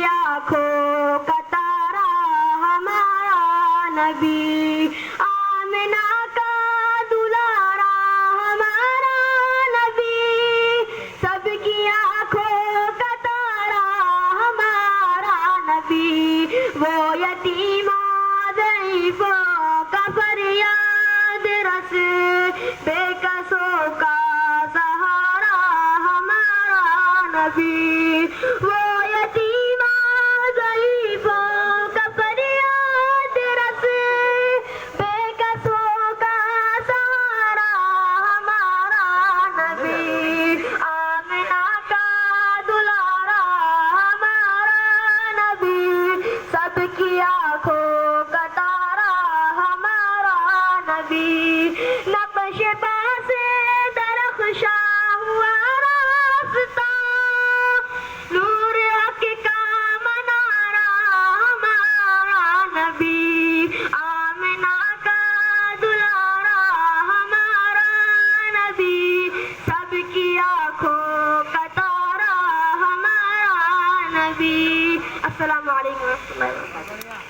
آنکھوں کا تارا ہمارا نبی، آمنہ کا دلارا ہمارا نبی، سب کی آنکھوں کا تارا ہمارا نبی، وہ یتیموں ضعیفوں کا فریاد رس، بے کسوں کا سہارا ہمارا نبی، وہ یتیموں ضعیفوں کا فریاد رس، بے کسوں کا سہارا ہمارا نبی، آمنہ کا دلارا ہمارا نبی، سب کی آنکھوں کا تارا ہمارا نبی، نقش پا سے درخشاں ہوا راستہ، نور حق کا منارہ ہمارا نبی، آمنہ کا دلارا ہمارا نبی، سب کی آنکھوں کا تارا ہمارا نبی۔ السلام علیکم ورحمۃ اللہ وبرکاتہ۔